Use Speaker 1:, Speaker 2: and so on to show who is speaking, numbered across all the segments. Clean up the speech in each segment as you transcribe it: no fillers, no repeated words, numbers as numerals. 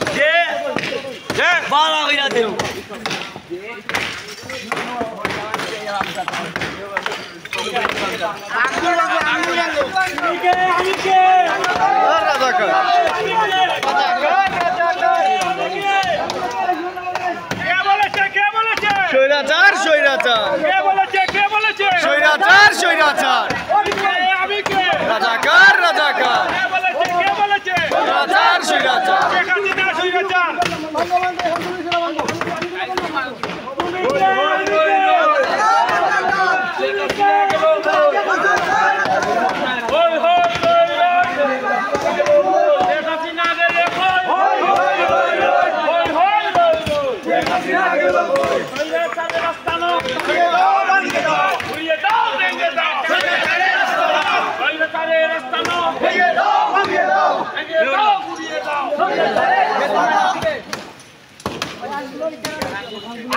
Speaker 1: যে যে বালা কইরা দেও আমি কে রাজাকার কে বলেছে স্বৈরাচার স্বৈরাচার কে বলেছে স্বৈরাচার স্বৈরাচার আমি কে রাজাকার রাজাকার কে বলেছে স্বৈরাচার স্বৈরাচার স্বৈরাচার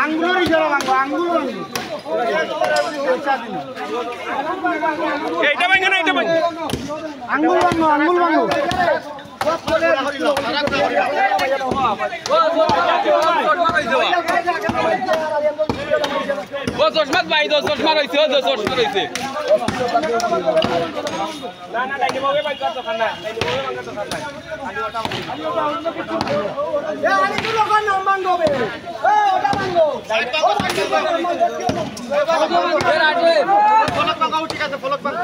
Speaker 1: আঙ্গুলের ইশারা ভাঙবো আঙ্গুল এইটা ভাঙে না এইটা ভাঙে আঙ্গুল ভাঙবো আঙ্গুল ভাঙবো ও চশমাত ভাই দো চশমা রইছে ও চশমা রইছে না না লাইনে বগে ভাই কত খানা লাইনে বগে ভাঙা তো খানা এ আনি তো লোকাল নাম ভাঙবে এ ওটা ভাঙবো ফলক পাকাও ঠিক আছে ফলক পাকা